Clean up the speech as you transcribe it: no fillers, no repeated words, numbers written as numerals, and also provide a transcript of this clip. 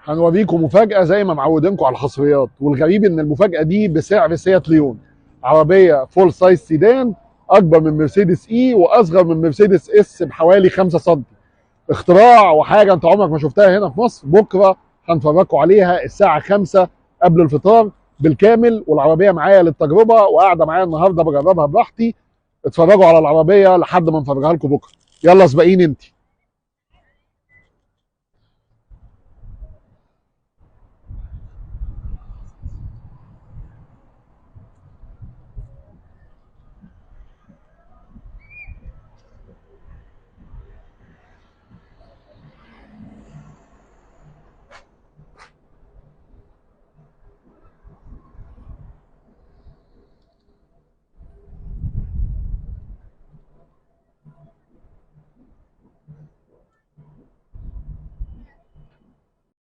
هنوريكم مفاجأة زي ما معودينكم على الحصريات، والغريب ان المفاجأة دي بسعر سيات ليون. عربية فول سايز سيدان، اكبر من مرسيدس اي واصغر من مرسيدس اس بحوالي 5 سم. اختراع وحاجة انت عمرك ما شفتها هنا في مصر. بكرة هنفرجكم عليها الساعة 5 قبل الفطار بالكامل، والعربية معايا للتجربة وقاعدة معايا النهاردة بجربها براحتي. اتفرجوا على العربية لحد ما نفرجها لكم بكرة. يلا سبقيني انت.